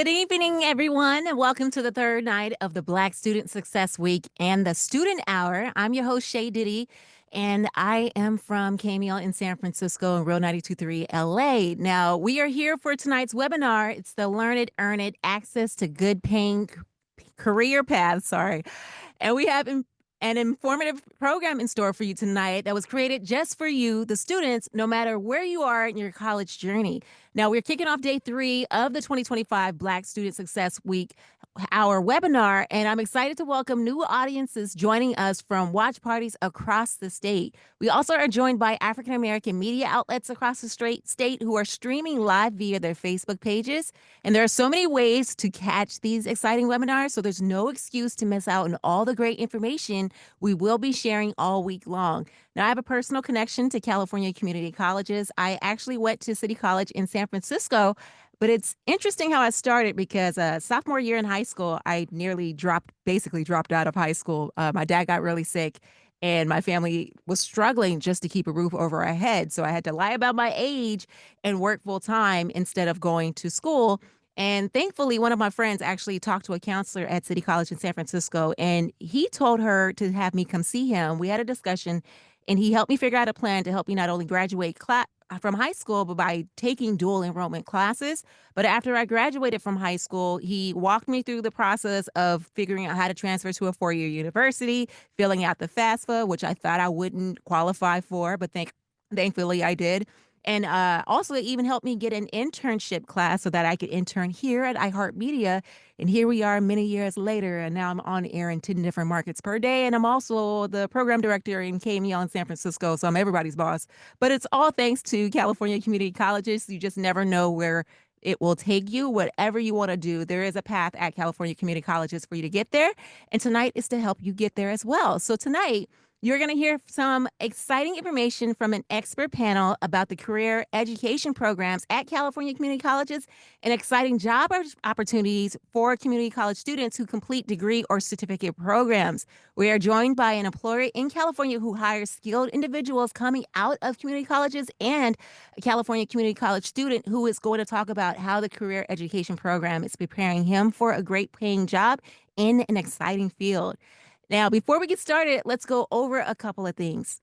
Good evening, everyone, and welcome to the third night of the Black Student Success Week and the Student Hour. I'm your host, Shay Diddy, and I am from Cameo in San Francisco and Real 92.3 LA. Now, we are here for tonight's webinar. It's the Learn It, Earn It, Access to Good Paying Career Paths. Sorry. And we have an informative program in store for you tonight that was created just for you, the students, no matter where you are in your college journey. Now, we're kicking off day 3 of the 2025 Black Student Success Week, our webinar, and I'm excited to welcome new audiences joining us from watch parties across the state. We also are joined by African American media outlets across the state who are streaming live via their Facebook pages. And there are so many ways to catch these exciting webinars, so there's no excuse to miss out on all the great information we will be sharing all week long. Now, I have a personal connection to California community colleges. I actually went to City College in San Francisco, but it's interesting how I started because sophomore year in high school, I basically dropped out of high school. My dad got really sick and my family was struggling just to keep a roof over our head. So I had to lie about my age and work full time instead of going to school. And thankfully, one of my friends actually talked to a counselor at City College in San Francisco, and he told her to have me come see him. We had a discussion, and he helped me figure out a plan to help me not only graduate from high school, but by taking dual enrollment classes. But after I graduated from high school, he walked me through the process of figuring out how to transfer to a 4-year university, filling out the FAFSA, which I thought I wouldn't qualify for, but thankfully I did. And also, it even helped me get an internship class so that I could intern here at iHeartMedia. And here we are many years later, and now I'm on air in 10 different markets per day. And I'm also the program director in KMEL in San Francisco, so I'm everybody's boss. But it's all thanks to California community colleges. You just never know where it will take you. Whatever you want to do, there is a path at California community colleges for you to get there. And tonight is to help you get there as well. So tonight, you're going to hear some exciting information from an expert panel about the career education programs at California community colleges and exciting job opportunities for community college students who complete degree or certificate programs. We are joined by an employer in California who hires skilled individuals coming out of community colleges and a California community college student who is going to talk about how the career education program is preparing him for a great paying job in an exciting field. Now, before we get started, let's go over a couple of things.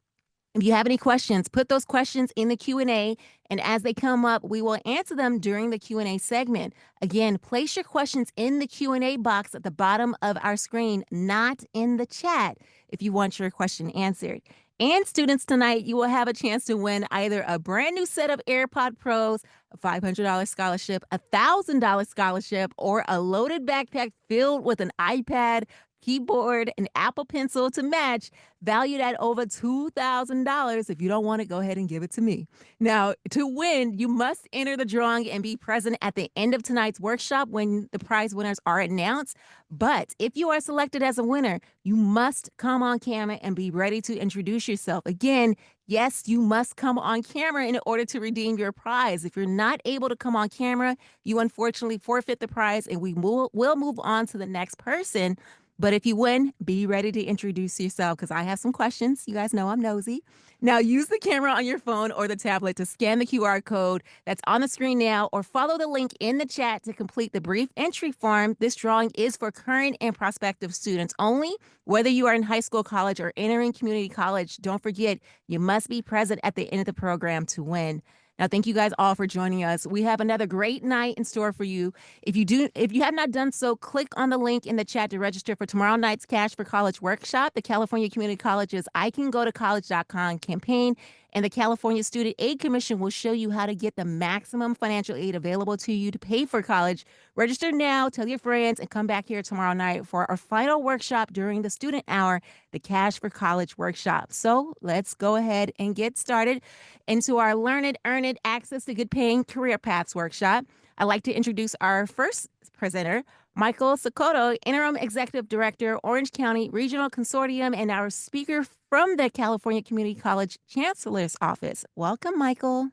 If you have any questions, put those questions in the Q&A, and as they come up, we will answer them during the Q&A segment. Again, place your questions in the Q&A box at the bottom of our screen, not in the chat, if you want your question answered. And students, tonight, you will have a chance to win either a brand new set of AirPod Pros, a $500 scholarship, a $1,000 scholarship, or a loaded backpack filled with an iPad, keyboard, and Apple Pencil to match, valued at over $2,000. If you don't want it, go ahead and give it to me. Now, to win, you must enter the drawing and be present at the end of tonight's workshop when the prize winners are announced. But if you are selected as a winner, you must come on camera and be ready to introduce yourself. Again, yes, you must come on camera in order to redeem your prize. If you're not able to come on camera, you unfortunately forfeit the prize, and will move on to the next person. But if you win, be ready to introduce yourself because I have some questions. You guys know I'm nosy. Now, use the camera on your phone or the tablet to scan the QR code that's on the screen now, or follow the link in the chat to complete the brief entry form. This drawing is for current and prospective students only. Whether you are in high school, college, or entering community college, don't forget, you must be present at the end of the program to win. Now, thank you guys all for joining us. We have another great night in store for you. If you have not done so, click on the link in the chat to register for tomorrow night's Cash for College workshop. The California Community College's iCanGoToCollege.com campaign and the California Student Aid Commission will show you how to get the maximum financial aid available to you to pay for college. Register now, tell your friends, and come back here tomorrow night for our final workshop during the student hour, the Cash for College workshop. So let's go ahead and get started into our Learn It, Earn It, Access to Good Paying Career Paths workshop. I'd like to introduce our first presenter, Michael Sokoto, Interim Executive Director, Orange County Regional Consortium, and our speaker from the California Community College Chancellor's Office. Welcome, Michael.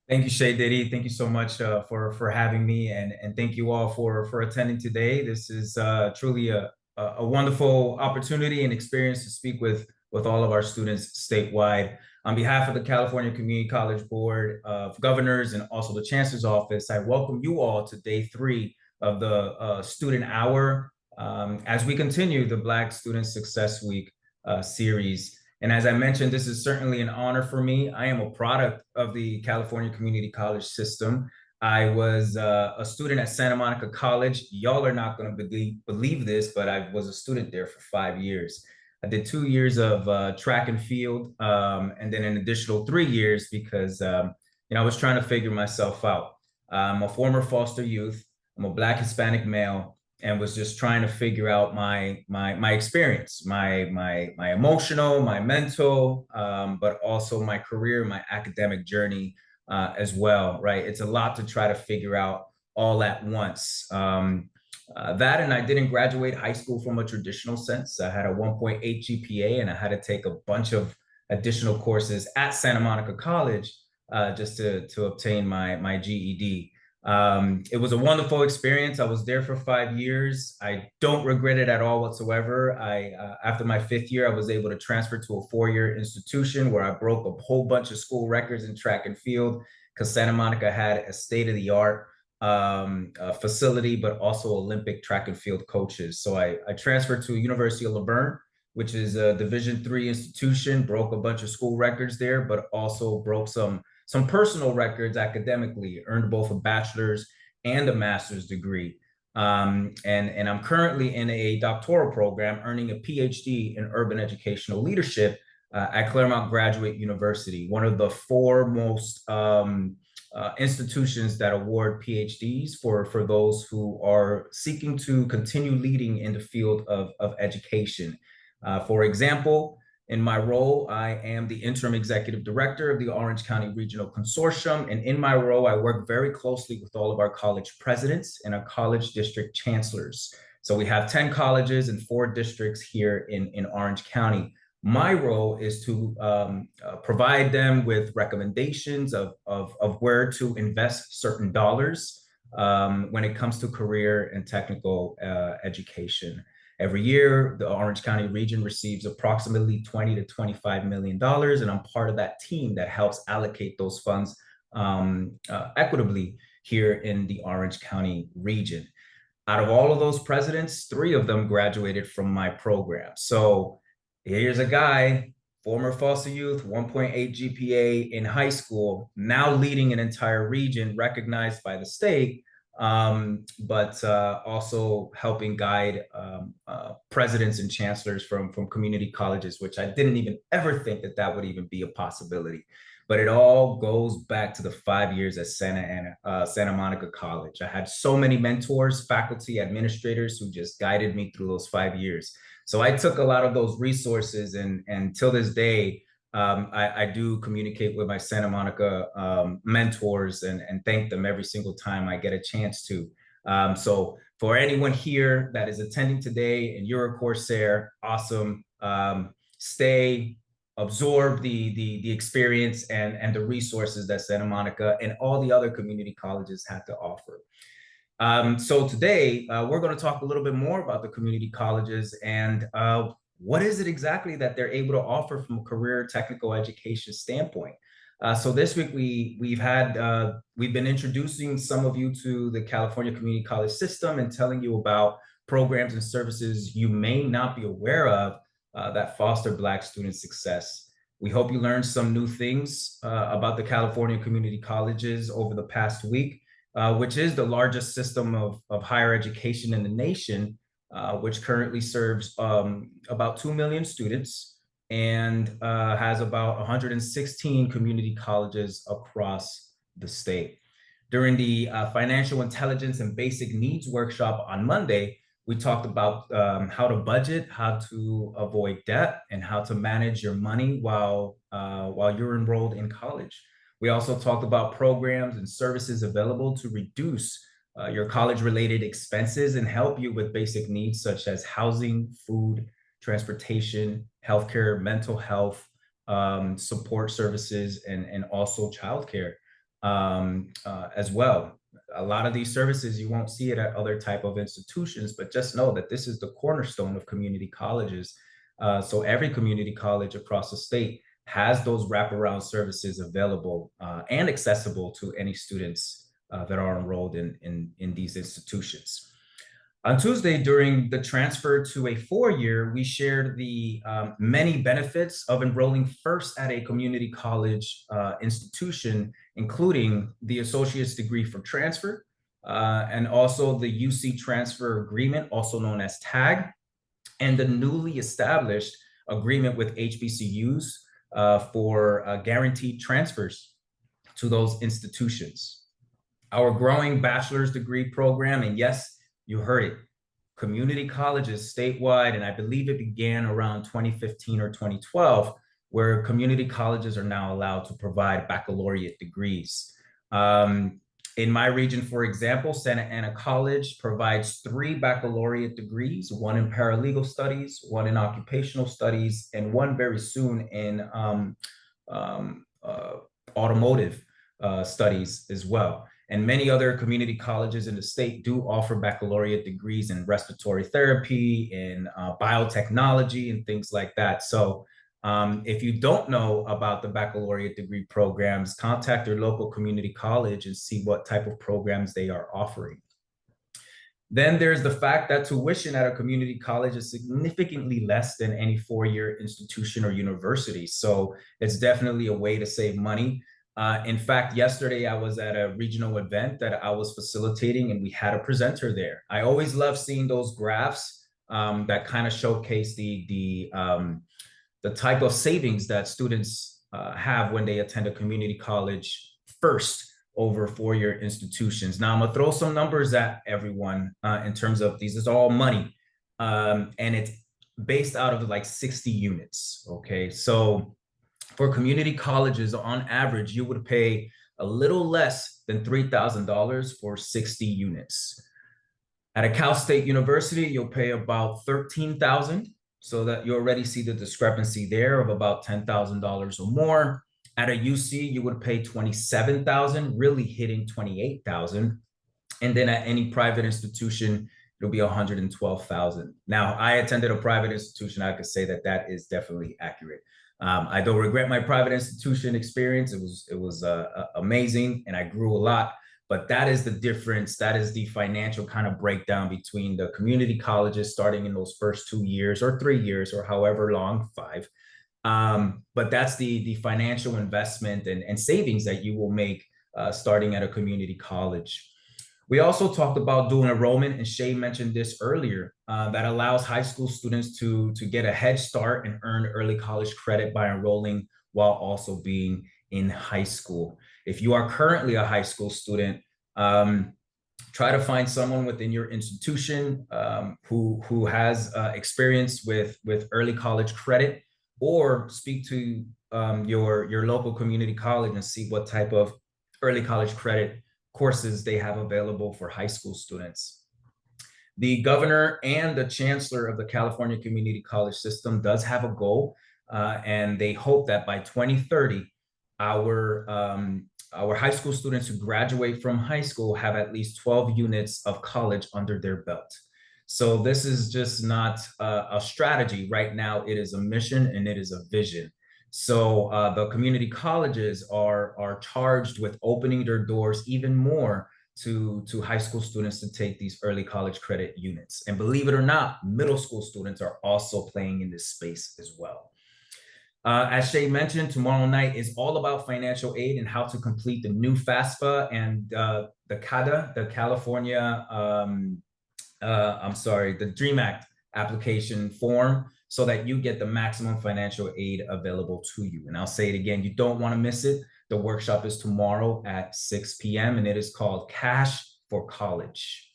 Thank you, Shay Diddy. Thank you so much for having me, and thank you all for attending today. This is truly a wonderful opportunity and experience to speak with all of our students statewide. On behalf of the California Community College Board of Governors and also the Chancellor's Office, I welcome you all to day 3 of the Student Hour as we continue the Black Student Success Week series. And as I mentioned, this is certainly an honor for me. I am a product of the California Community College system. I was a student at Santa Monica College. Y'all are not going to believe this, but I was a student there for 5 years. I did 2 years of track and field, and then an additional 3 years because I was trying to figure myself out. I'm a former foster youth. I'm a Black Hispanic male, and was just trying to figure out my experience, my emotional, my mental, but also my career, my academic journey as well. Right, it's a lot to try to figure out all at once. That, and I didn't graduate high school from a traditional sense. I had a 1.8 GPA, and I had to take a bunch of additional courses at Santa Monica College just to obtain my GED. It was a wonderful experience. I was there for 5 years. I don't regret it at all whatsoever. After my 5th year, I was able to transfer to a 4-year institution where I broke a whole bunch of school records in track and field because Santa Monica had a state-of-the-art facility, but also Olympic track and field coaches. So I transferred to University of Laverne, which is a Division III institution, broke a bunch of school records there, but also broke some personal records academically, earned both a bachelor's and a master's degree. And I'm currently in a doctoral program, earning a PhD in urban educational leadership at Claremont Graduate University, one of the foremost institutions that award PhDs for those who are seeking to continue leading in the field of education. For example, in my role, I am the interim executive director of the Orange County Regional Consortium. And in my role, I work very closely with all of our college presidents and our college district chancellors. So we have 10 colleges and 4 districts here in Orange County. My role is to provide them with recommendations of where to invest certain dollars when it comes to career and technical education. Every year, the Orange County region receives approximately $20 to $25 million, and I'm part of that team that helps allocate those funds equitably here in the Orange County region. Out of all of those presidents, 3 of them graduated from my program. So here's a guy, former foster youth, 1.8 GPA in high school, now leading an entire region recognized by the state, but also helping guide presidents and chancellors from community colleges, which I didn't even ever think that would even be a possibility. But it all goes back to the 5 years at Santa Monica College. I had so many mentors, faculty, administrators who just guided me through those 5 years. So I took a lot of those resources, and till this day, I do communicate with my Santa Monica mentors and thank them every single time I get a chance to. So for anyone here that is attending today and you're a Corsair, awesome. Stay, absorb the experience and the resources that Santa Monica and all the other community colleges have to offer. So today, we're going to talk a little bit more about the community colleges and what is it exactly that they're able to offer from a career technical education standpoint. So this week, we've been introducing some of you to the California Community College system and telling you about programs and services you may not be aware of that foster Black student success. We hope you learned some new things about the California Community Colleges over the past week, which is the largest system of higher education in the nation, which currently serves about 2 million students and has about 116 community colleges across the state. During the Financial Intelligence and Basic Needs workshop on Monday, we talked about how to budget, how to avoid debt, and how to manage your money while you're enrolled in college. We also talked about programs and services available to reduce your college-related expenses and help you with basic needs such as housing, food, transportation, healthcare, mental health, support services, and also childcare as well. A lot of these services, you won't see it at other type of institutions, but just know that this is the cornerstone of community colleges. So every community college across the state has those wraparound services available and accessible to any students that are enrolled in these institutions. On Tuesday, during the transfer to a 4-year, we shared the many benefits of enrolling first at a community college institution, including the associate's degree for transfer, and also the UC transfer agreement, also known as TAG, and the newly established agreement with HBCUs for guaranteed transfers to those institutions. Our growing bachelor's degree program, and yes, you heard it, community colleges statewide, and I believe it began around 2015 or 2012, where community colleges are now allowed to provide baccalaureate degrees. In my region, for example, Santa Ana College provides 3 baccalaureate degrees, one in paralegal studies, one in occupational studies, and one very soon in automotive studies as well. And many other community colleges in the state do offer baccalaureate degrees in respiratory therapy, in biotechnology, and things like that. So if you don't know about the baccalaureate degree programs, contact your local community college and see what type of programs they are offering. Then there's the fact that tuition at a community college is significantly less than any 4-year institution or university. So it's definitely a way to save money. In fact, yesterday I was at a regional event that I was facilitating, and we had a presenter there. I always love seeing those graphs that kind of showcase the type of savings that students have when they attend a community college first over 4-year institutions. Now I'm gonna throw some numbers at everyone in terms of these is all money, and it's based out of like 60 units. Okay, so for community colleges, on average, you would pay a little less than $3,000 for 60 units. At a Cal State University, you'll pay about $13,000. So that you already see the discrepancy there of about $10,000 or more. At a UC, you would pay $27,000, really hitting $28,000. And then at any private institution, it'll be $112,000. Now, I attended a private institution. I could say that that is definitely accurate. I don't regret my private institution experience. It was amazing, and I grew a lot. But that is the difference. That is the financial kind of breakdown between the community colleges starting in those first 2 years or 3 years or however long, 5. But that's the financial investment and savings that you will make starting at a community college. We also talked about dual enrollment, and Shay mentioned this earlier, that allows high school students to get a head start and earn early college credit by enrolling while also being in high school. If you are currently a high school student, try to find someone within your institution who has experience with early college credit, or speak to your local community college and see what type of early college credit courses they have available for high school students. The governor and the chancellor of the California Community College System does have a goal, and they hope that by 2030, our high school students who graduate from high school have at least 12 units of college under their belt. So this is just not a strategy. Right now, it is a mission and it is a vision. So the community colleges are charged with opening their doors even more to high school students to take these early college credit units. And believe it or not, middle school students are also playing in this space as well. As Shay mentioned, tomorrow night is all about financial aid and how to complete the new FAFSA and the CADA, the California, the DREAM Act application form, so that you get the maximum financial aid available to you. And I'll say it again, you don't want to miss it. The workshop is tomorrow at 6 p.m. and it is called Cash for College.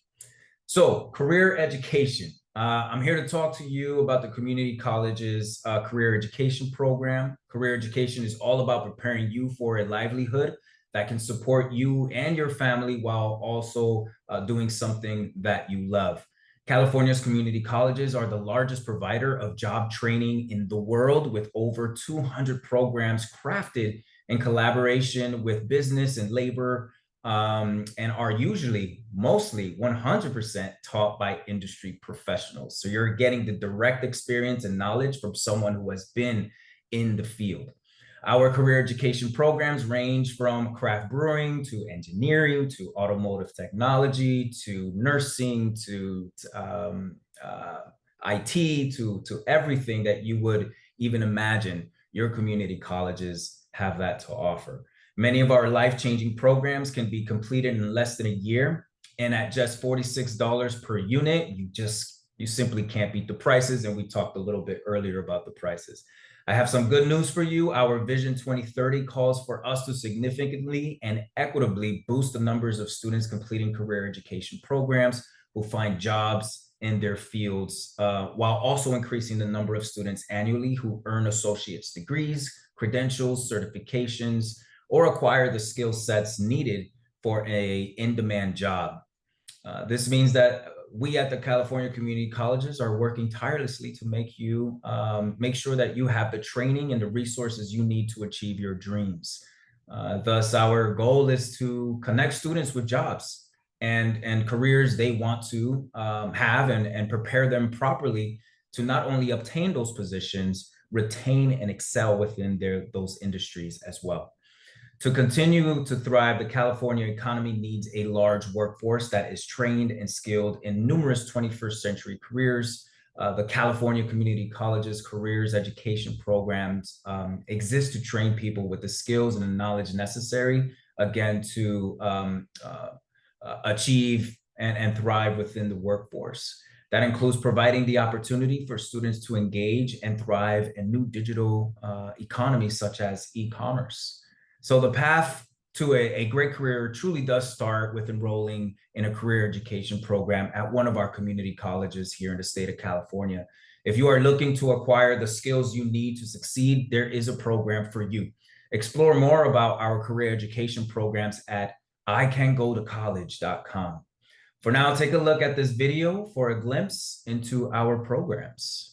So career education. I'm here to talk to you about the community college's career education program. Career education is all about preparing you for a livelihood that can support you and your family while also doing something that you love. California's community colleges are the largest provider of job training in the world, with over 200 programs crafted in collaboration with business and labor, and are usually mostly 100% taught by industry professionals. So you're getting the direct experience and knowledge from someone who has been in the field. Our career education programs range from craft brewing to engineering to automotive technology to nursing to IT to everything that you would even imagine. Your community colleges have that to offer. Many of our life-changing programs can be completed in less than a year, and at just $46 per unit, you simply can't beat the prices. And we talked a little bit earlier about the prices. I have some good news for you. Our Vision 2030 calls for us to significantly and equitably boost the numbers of students completing career education programs who find jobs in their fields, while also increasing the number of students annually who earn associate's degrees, credentials, certifications, or acquire the skill sets needed for a in-demand job. This means that we at the California community colleges are working tirelessly to make sure that you have the training and the resources you need to achieve your dreams. Thus, our goal is to connect students with jobs and careers they want to have, and prepare them properly to not only obtain those positions, retain and excel within those industries as well. To continue to thrive, the California economy needs a large workforce that is trained and skilled in numerous 21st century careers. The California Community Colleges careers education programs exist to train people with the skills and the knowledge necessary, again, to achieve and thrive within the workforce. That includes providing the opportunity for students to engage and thrive in new digital economies such as e-commerce. So the path to a great career truly does start with enrolling in a career education program at one of our community colleges here in the state of California. If you are looking to acquire the skills you need to succeed, there is a program for you. Explore more about our career education programs at icangotocollege.com. For now, take a look at this video for a glimpse into our programs.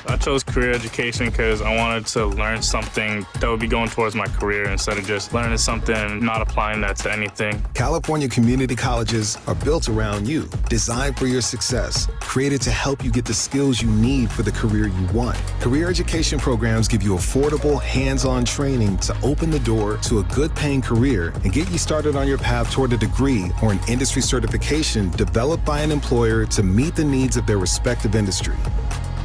I chose career education because I wanted to learn something that would be going towards my career instead of just learning something and not applying that to anything. California community colleges are built around you, designed for your success, created to help you get the skills you need for the career you want. Career education programs give you affordable, hands-on training to open the door to a good-paying career and get you started on your path toward a degree or an industry certification developed by an employer to meet the needs of their respective industry.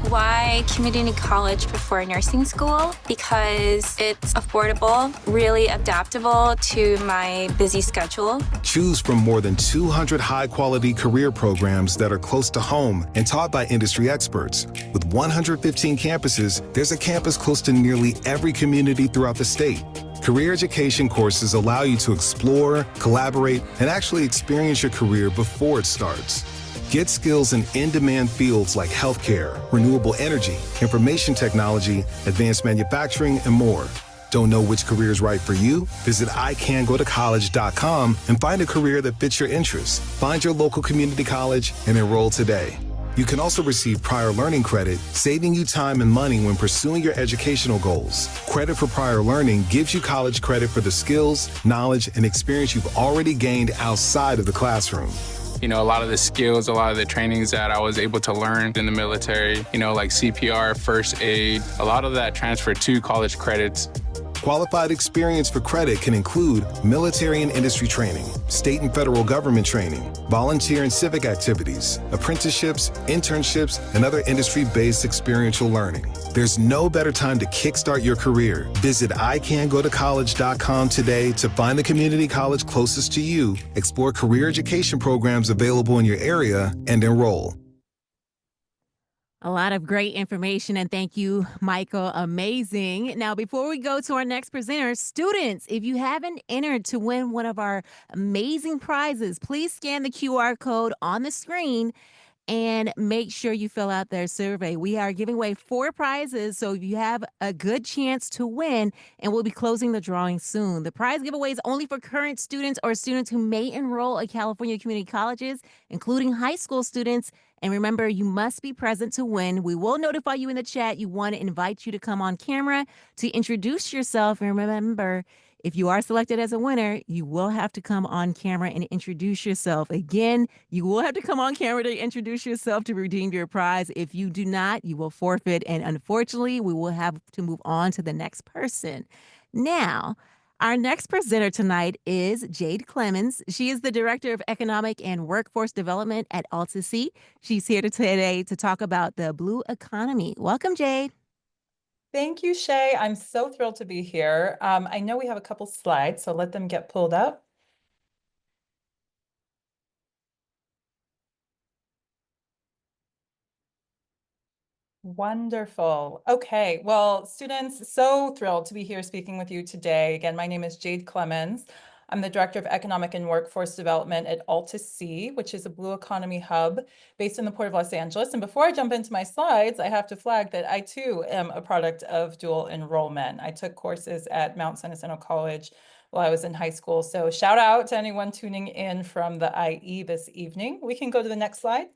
Why community college before nursing school? Because it's affordable, really adaptable to my busy schedule. Choose from more than 200 high-quality career programs that are close to home and taught by industry experts. With 115 campuses, there's a campus close to nearly every community throughout the state. Career education courses allow you to explore, collaborate, and actually experience your career before it starts. Get skills in in-demand fields like healthcare, renewable energy, information technology, advanced manufacturing, and more. Don't know which career is right for you? Visit icangotocollege.com and find a career that fits your interests. Find your local community college and enroll today. You can also receive prior learning credit, saving you time and money when pursuing your educational goals. Credit for prior learning gives you college credit for the skills, knowledge, and experience you've already gained outside of the classroom. You know, a lot of the skills, a lot of the trainings that I was able to learn in the military, you know, like CPR, first aid, a lot of that transferred to college credits. Qualified experience for credit can include military and industry training, state and federal government training, volunteer and civic activities, apprenticeships, internships, and other industry-based experiential learning. There's no better time to kickstart your career. Visit icangotocollege.com today to find the community college closest to you, explore career education programs available in your area, and enroll. A lot of great information, and thank you, Michael. Amazing. Now, before we go to our next presenter, students, if you haven't entered to win one of our amazing prizes, please scan the QR code on the screen and make sure you fill out their survey. We are giving away 4 prizes, so you have a good chance to win, and we'll be closing the drawing soon. The prize giveaway is only for current students or students who may enroll at California community colleges, including high school students. And remember, you must be present to win. We will notify you in the chat. You want to invite you to come on camera to introduce yourself. And remember, If you are selected as a winner, you will have to come on camera and introduce yourself. Again, you will have to come on camera to introduce yourself to redeem your prize. If you do not, you will forfeit. And unfortunately, we will have to move on to the next person. Now, our next presenter tonight is Jade Clemens. She is the Director of Economic and Workforce Development at Altasea. She's here today to talk about the blue economy. Welcome, Jade. Thank you, Shay. I'm so thrilled to be here. I know we have a couple slides, so let them get pulled up. Wonderful. Okay, well, students, so thrilled to be here speaking with you today. Again, my name is Jade Clemens. I'm the Director of Economic and Workforce Development at Altasea, which is a blue economy hub based in the Port of Los Angeles. And before I jump into my slides, I have to flag that I too am a product of dual enrollment. I took courses at Mount San Jacinto College while I was in high school. So shout out to anyone tuning in from the IE this evening. We can go to the next slide.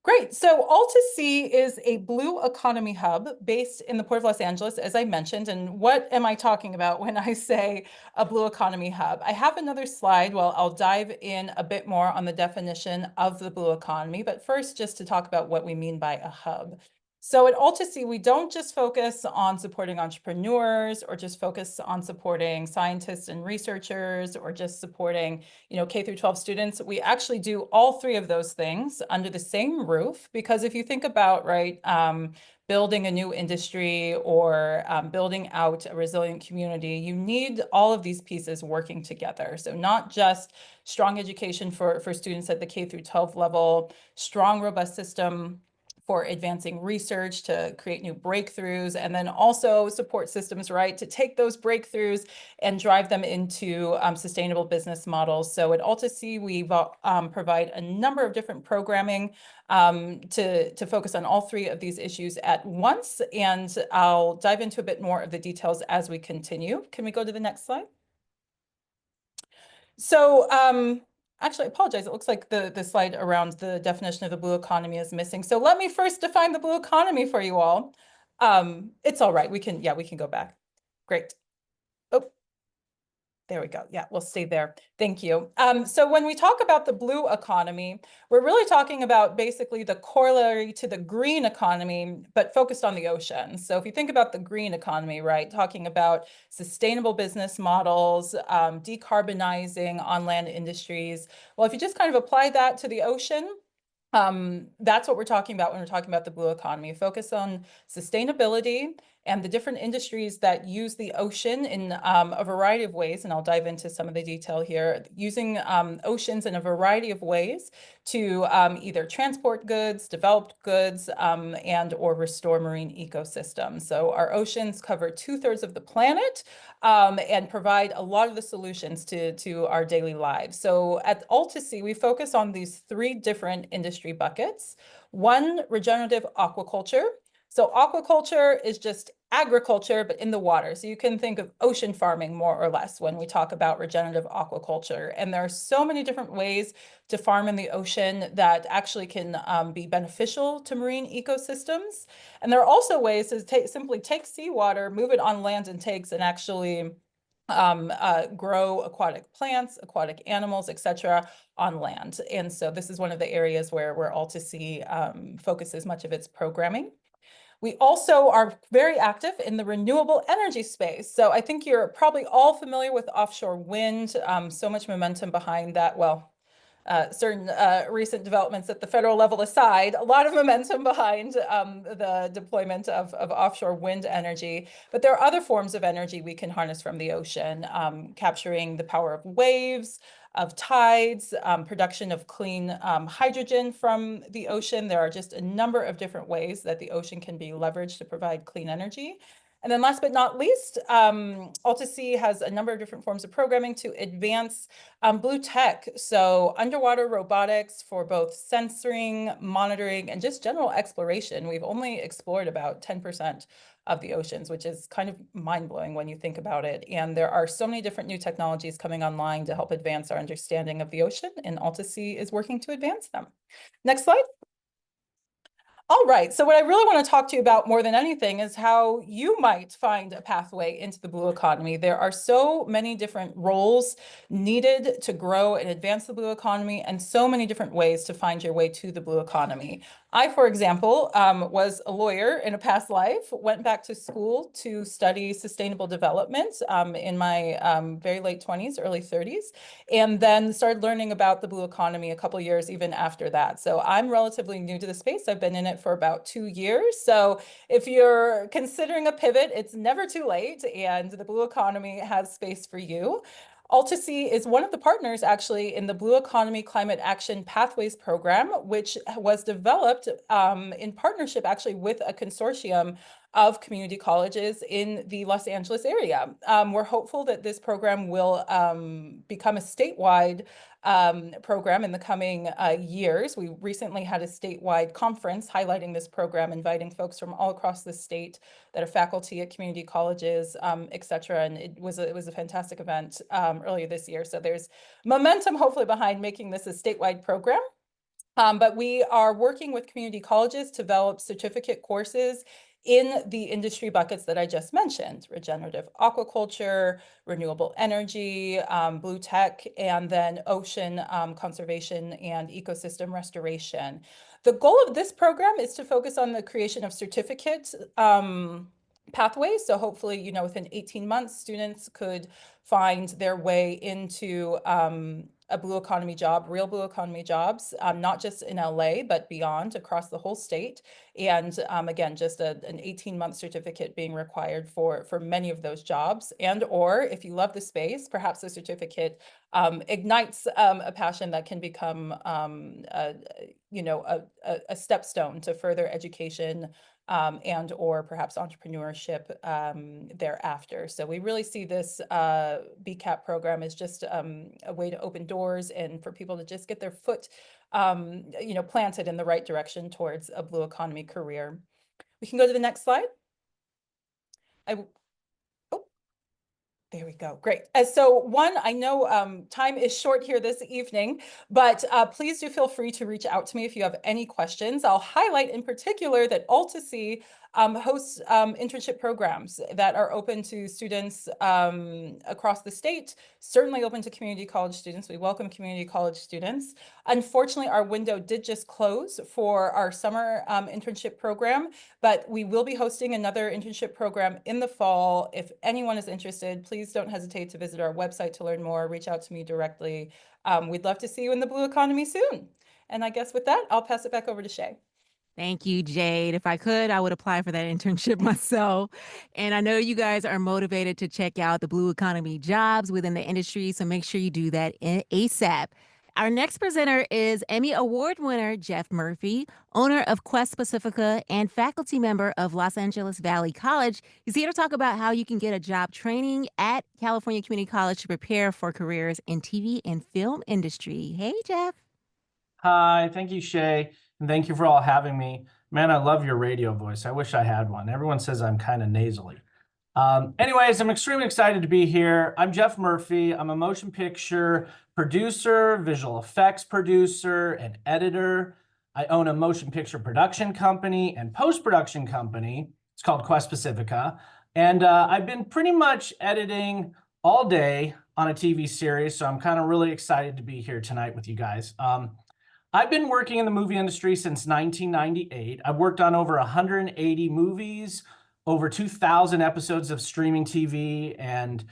Great. So Altasea is a blue economy hub based in the Port of Los Angeles, as I mentioned. And what am I talking about when I say a blue economy hub? I have another slide. Well, I'll dive in a bit more on the definition of the blue economy. But first, just to talk about what we mean by a hub. So at Altasea, we don't just focus on supporting entrepreneurs or just focus on supporting scientists and researchers or just supporting, K through 12 students. We actually do all three of those things under the same roof, because if you think about, right, building a new industry or building out a resilient community, you need all of these pieces working together. So not just strong education for students at the K through 12 level, strong, robust system for advancing research to create new breakthroughs, and then also support systems, right, to take those breakthroughs and drive them into sustainable business models. So at Altasea, we provide a number of different programming to focus on all three of these issues at once, and I'll dive into a bit more of the details as we continue. Can we go to the next slide? So actually, I apologize. It looks like the slide around the definition of the blue economy is missing. So let me first define the blue economy for you all. It's all right. We can go back. Great. Oh, there we go. Yeah, we'll stay there. Thank you. So when we talk about the blue economy, we're really talking about basically the corollary to the green economy, but focused on the ocean. So if you think about the green economy, right, talking about sustainable business models, decarbonizing on-land industries. Well, if you just kind of apply that to the ocean, that's what we're talking about when we're talking about the blue economy. Focus on sustainability and the different industries that use the ocean in a variety of ways, and I'll dive into some of the detail here, using oceans in a variety of ways to either transport goods, develop goods, and or restore marine ecosystems. So our oceans cover 2/3 of the planet and provide a lot of the solutions to our daily lives. So at Altasea, we focus on these three different industry buckets. One, regenerative aquaculture. So aquaculture is just agriculture, but in the water. So you can think of ocean farming more or less when we talk about regenerative aquaculture. And there are so many different ways to farm in the ocean that actually can be beneficial to marine ecosystems. And there are also ways to simply take seawater, move it on land in tanks, and actually grow aquatic plants, aquatic animals, etc., on land. And so this is one of the areas where Altasea focuses much of its programming. We also are very active in the renewable energy space. So I think you're probably all familiar with offshore wind, so much momentum behind that. Well, certain recent developments at the federal level aside, a lot of momentum behind the deployment of offshore wind energy. But there are other forms of energy we can harness from the ocean, capturing the power of waves, of tides, production of clean hydrogen from the ocean. There are just a number of different ways that the ocean can be leveraged to provide clean energy. And then last but not least, Altasea has a number of different forms of programming to advance blue tech. So underwater robotics for both sensing, monitoring, and just general exploration. We've only explored about 10% of the oceans, which is kind of mind-blowing when you think about it. And there are so many different new technologies coming online to help advance our understanding of the ocean, and Altasea is working to advance them. Next slide. All right. So what I really want to talk to you about more than anything is how you might find a pathway into the blue economy. There are so many different roles needed to grow and advance the blue economy, and so many different ways to find your way to the blue economy. I, for example, was a lawyer in a past life, went back to school to study sustainable development in my very late 20s, early 30s, and then started learning about the blue economy a couple years even after that. So I'm relatively new to the space. I've been in it for about 2 years. So if you're considering a pivot, it's never too late, and the blue economy has space for you. Altasea is one of the partners actually in the Blue Economy Climate Action Pathways Program, which was developed in partnership actually with a consortium of community colleges in the Los Angeles area. We're hopeful that this program will become a statewide program in the coming years. We recently had a statewide conference highlighting this program, inviting folks from all across the state that are faculty at community colleges, et cetera. And it was a fantastic event earlier this year. So there's momentum hopefully behind making this a statewide program. But we are working with community colleges to develop certificate courses in the industry buckets that I just mentioned: regenerative aquaculture, renewable energy, blue tech, and then ocean conservation and ecosystem restoration. The goal of this program is to focus on the creation of certificate pathways. So hopefully, within 18 months, students could find their way into a blue economy job, real blue economy jobs, not just in LA, but beyond across the whole state. And again, just an 18-month certificate being required for many of those jobs. And or if you love the space, perhaps the certificate ignites a passion that can become a stepstone to further education and or perhaps entrepreneurship thereafter. So we really see this BCAP program as just a way to open doors and for people to just get their foot planted in the right direction towards a blue economy career. We can go to the next slide. There we go. Great. So one, I know time is short here this evening, but please do feel free to reach out to me if you have any questions. I'll highlight in particular that Altasea hosts internship programs that are open to students across the state, certainly open to community college students. We welcome community college students. Unfortunately, our window did just close for our summer internship program, but we will be hosting another internship program in the fall. If anyone is interested, please don't hesitate to visit our website to learn more. Reach out to me directly. We'd love to see you in the blue economy soon. And I guess with that, I'll pass it back over to Shay. Thank you, Jade. If I could, I would apply for that internship myself. And I know you guys are motivated to check out the blue economy jobs within the industry, so make sure you do that ASAP. Our next presenter is Emmy Award winner Jeff Murphy, owner of Quest Pacifica and faculty member of Los Angeles Valley College. He's here to talk about how you can get a job training at California Community College to prepare for careers in TV and film industry. Hey, Jeff. Hi, thank you, Shay. And thank you for all having me. Man, I love your radio voice. I wish I had one. Everyone says I'm kind of nasally. Anyways, I'm extremely excited to be here. I'm Jeff Murphy. I'm a motion picture producer, visual effects producer, and editor. I own a motion picture production company and post-production company. It's called Quest Pacifica. And I've been pretty much editing all day on a TV series, so I'm kind of really excited to be here tonight with you guys. I've been working in the movie industry since 1998. I've worked on over 180 movies, over 2,000 episodes of streaming TV, and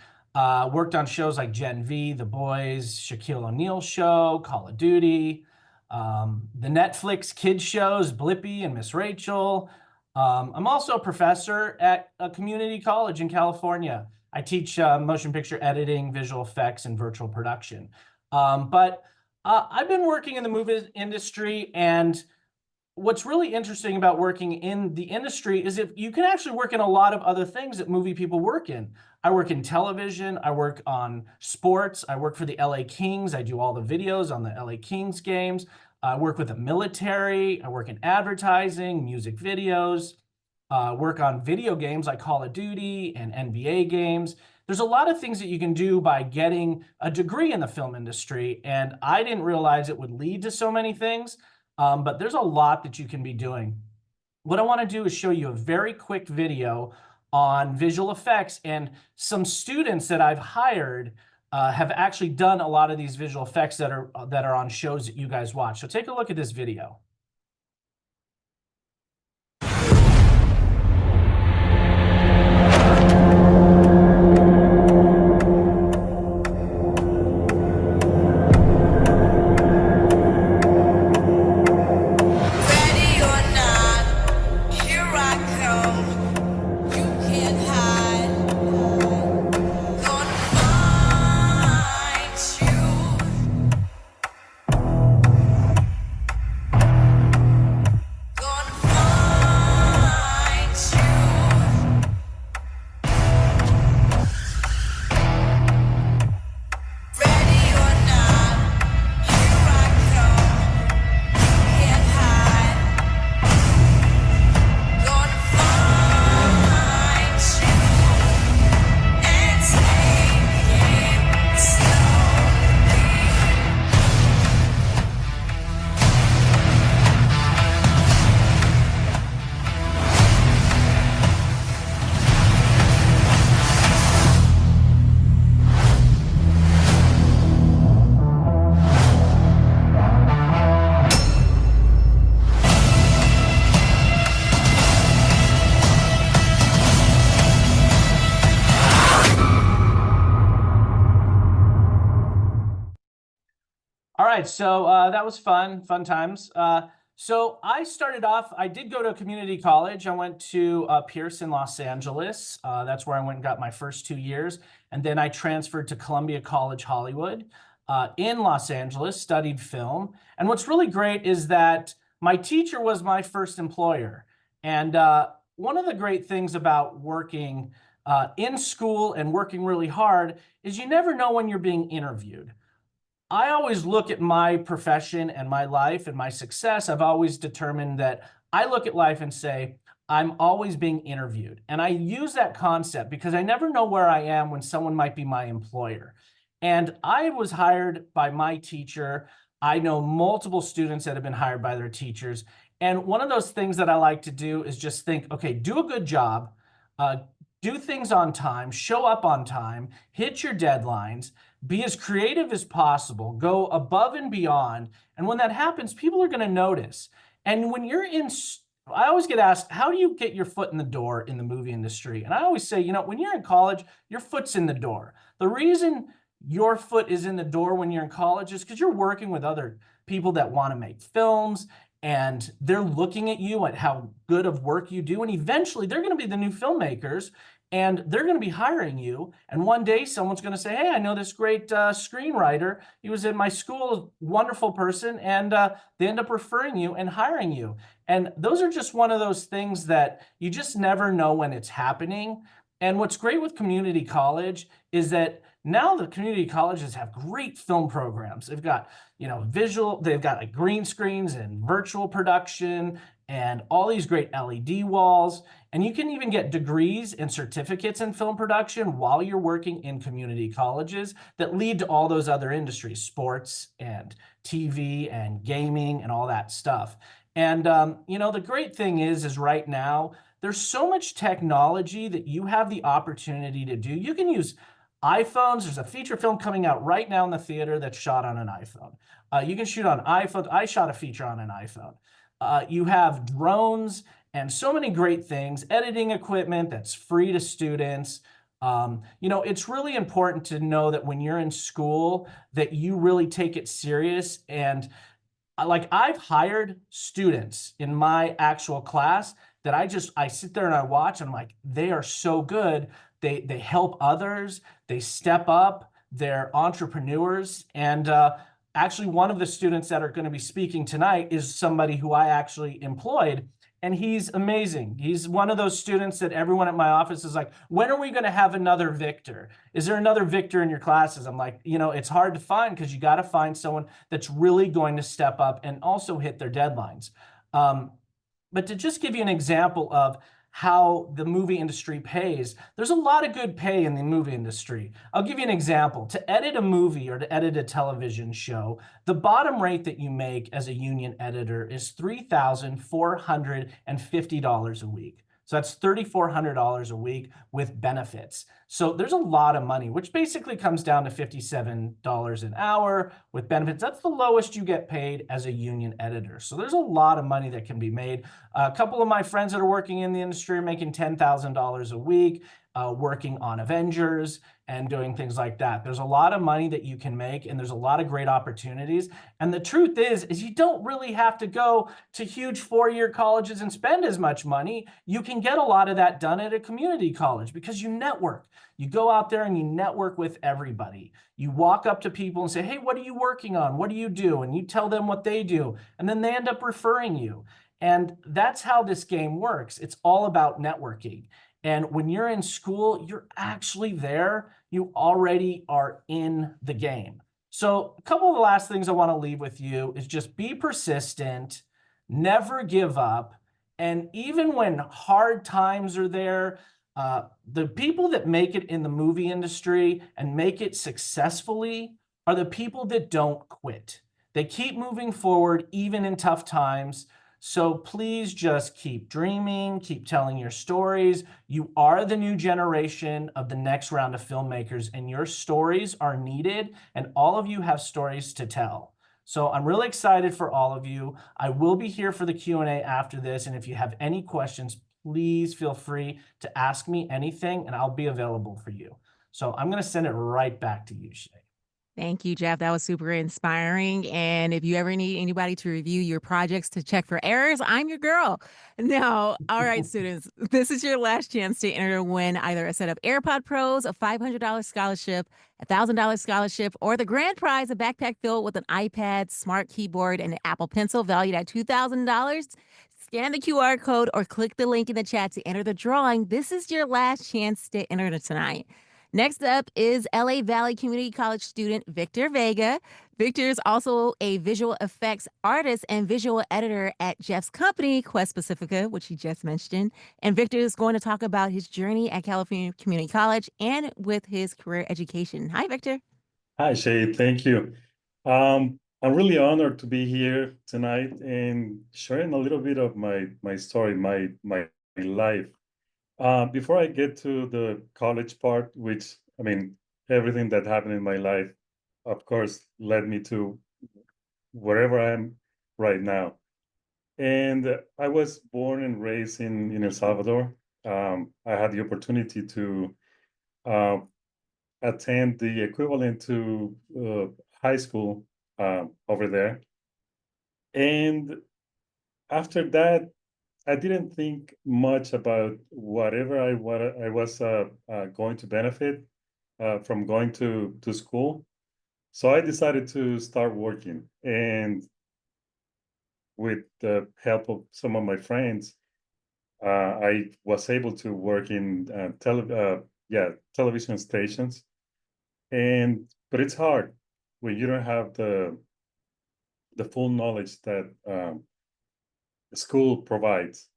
worked on shows like Gen V, The Boys, Shaquille O'Neal Show, Call of Duty, the Netflix kids shows, Blippi and Miss Rachel. I'm also a professor at a community college in California. I teach motion picture editing, visual effects, and virtual production. I've been working in the movie industry, and what's really interesting about working in the industry is if you can actually work in a lot of other things that movie people work in. I work in television, I work on sports, I work for the LA Kings, I do all the videos on the LA Kings games, I work with the military, I work in advertising, music videos, work on video games like Call of Duty and NBA games. There's a lot of things that you can do by getting a degree in the film industry, and I didn't realize it would lead to so many things, but there's a lot that you can be doing. what I want to do is show you a very quick video on visual effects, and some students that I've hired have actually done a lot of these visual effects that are on shows that you guys watch. So take a look at this video. All right, so that was fun times. So I started off, I did go to a community college. I went to Pierce in Los Angeles. That's where I went and got my first 2 years. And then I transferred to Columbia College Hollywood in Los Angeles, studied film. And what's really great is that my teacher was my first employer. And one of the great things about working in school and working really hard is you never know when you're being interviewed. I always look at my profession and my life and my success. I've always determined that I look at life and say, I'm always being interviewed. And I use that concept because I never know where I am when someone might be my employer. And I was hired by my teacher. I know multiple students that have been hired by their teachers. And one of those things that I like to do is just think, okay, do a good job, do things on time, show up on time, hit your deadlines, be as creative as possible, go above and beyond. And when that happens, people are going to notice. And when you're in, I always get asked, how do you get your foot in the door in the movie industry? And I always say, when you're in college, your foot's in the door. The reason your foot is in the door when you're in college is because you're working with other people that want to make films, and they're looking at you at how good of work you do. And eventually they're going to be the new filmmakers, and they're going to be hiring you. And one day someone's going to say, hey, I know this great screenwriter. He was in my school, wonderful person. And they end up referring you and hiring you. And those are just one of those things that you just never know when it's happening. And what's great with community college is that now the community colleges have great film programs. They've got, visual, they've got like green screens and virtual production and all these great LED walls. And you can even get degrees and certificates in film production while you're working in community colleges that lead to all those other industries, sports and TV and gaming and all that stuff. And, the great thing is right now, there's so much technology that you have the opportunity to do. You can use iPhones. There's a feature film coming out right now in the theater that's shot on an iPhone. You can shoot on iPhone. I shot a feature on an iPhone. You have drones and so many great things, editing equipment that's free to students. It's really important to know that when you're in school that you really take it serious. And I've hired students in my actual class that I sit there and I watch, and I'm like, they are so good. They help others, they step up, they're entrepreneurs. And actually one of the students that are going to be speaking tonight is somebody who I actually employed, and he's amazing. He's one of those students that everyone at my office is like, when are we going to have another Victor? Is there another Victor in your classes? I'm like, it's hard to find because you got to find someone that's really going to step up and also hit their deadlines. But to just give you an example of how the movie industry pays, there's a lot of good pay in the movie industry. I'll give you an example. To edit a movie or to edit a television show, the bottom rate that you make as a union editor is $3,450 a week. So that's $3,400 a week with benefits. So there's a lot of money, which basically comes down to $57 an hour with benefits. That's the lowest you get paid as a union editor. So there's a lot of money that can be made. A couple of my friends that are working in the industry are making $10,000 a week, working on Avengers and doing things like that. There's a lot of money that you can make, and there's a lot of great opportunities. And the truth is you don't really have to go to huge four-year colleges and spend as much money. You can get a lot of that done at a community college because you network. You go out there and you network with everybody. You walk up to people and say, hey, what are you working on? What do you do? And you tell them what they do. And then they end up referring you. And that's how this game works. It's all about networking. And when you're in school, you're actually there. You already are in the game. So a couple of the last things I want to leave with you is just be persistent, never give up. And even when hard times are there, the people that make it in the movie industry and make it successfully are the people that don't quit. They keep moving forward even in tough times. So please just keep dreaming, keep telling your stories. You are the new generation of the next round of filmmakers, and your stories are needed, and all of you have stories to tell. So I'm really excited for all of you. I will be here for the Q&A after this, and if you have any questions, please feel free to ask me anything, and I'll be available for you. So I'm going to send it right back to you, Shay. Thank you, Jeff. That was super inspiring. And if you ever need anybody to review your projects to check for errors, I'm your girl. Now, all right, students, this is your last chance to enter to win either a set of AirPod Pros, a $500 scholarship, a $1,000 scholarship, or the grand prize, a backpack filled with an iPad, smart keyboard, and an Apple Pencil valued at $2,000. Scan the QR code or click the link in the chat to enter the drawing. This is your last chance to enter tonight. Next up is LA Valley Community College student Victor Vega. Victor is also a visual effects artist and visual editor at Jeff's company, Quest Pacifica, which he just mentioned. And Victor is going to talk about his journey at California Community College and with his career education. Hi, Victor. Hi, Shay. Thank you. I'm really honored to be here tonight and sharing a little bit of my story, my life. Before I get to the college part, which, I mean, everything that happened in my life, of course, led me to wherever I am right now. And I was born and raised in El Salvador. I had the opportunity to attend the equivalent to high school over there. And after that, I didn't think much about whatever I was going to benefit from going to school. So I decided to start working. And with the help of some of my friends, I was able to work in television stations. But it's hard when you don't have the full knowledge that school provides.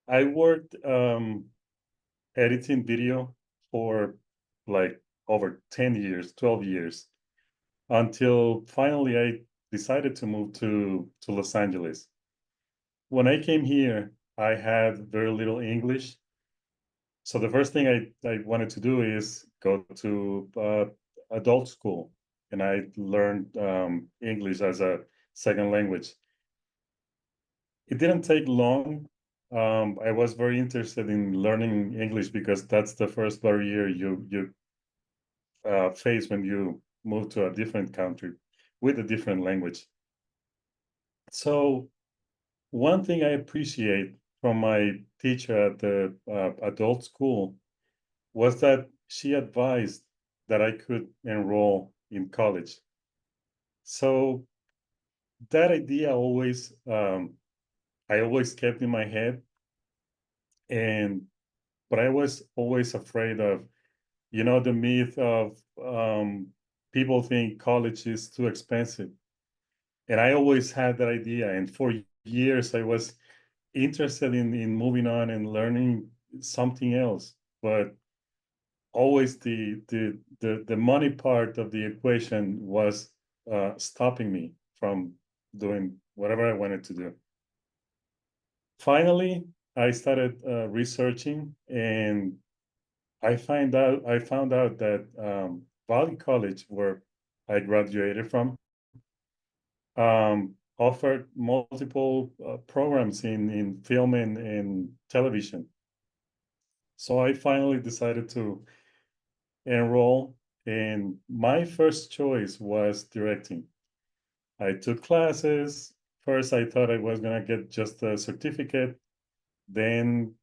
I worked editing video for like over 10 years, 12 years, until finally I decided to move to Los Angeles. When I came here, I had very little English. So the first thing I wanted to do is go to adult school, and I learned English as a second language. It didn't take long. I was very interested in learning English because that's the first barrier you face when you move to a different country with a different language. So one thing I appreciate from my teacher at the adult school was that she advised that I could enroll in college. So that idea I always kept in my head, but I was always afraid of, the myth of people think college is too expensive. And I always had that idea. And for years, I was interested in moving on and learning something else, but always the money part of the equation was stopping me from doing whatever I wanted to do. Finally, I started researching, and I found out that Valley College, where I graduated from, offered multiple programs in film and television. So I finally decided to enroll, and my first choice was directing. I took classes. First, I thought I was gonna get just a certificate. Then,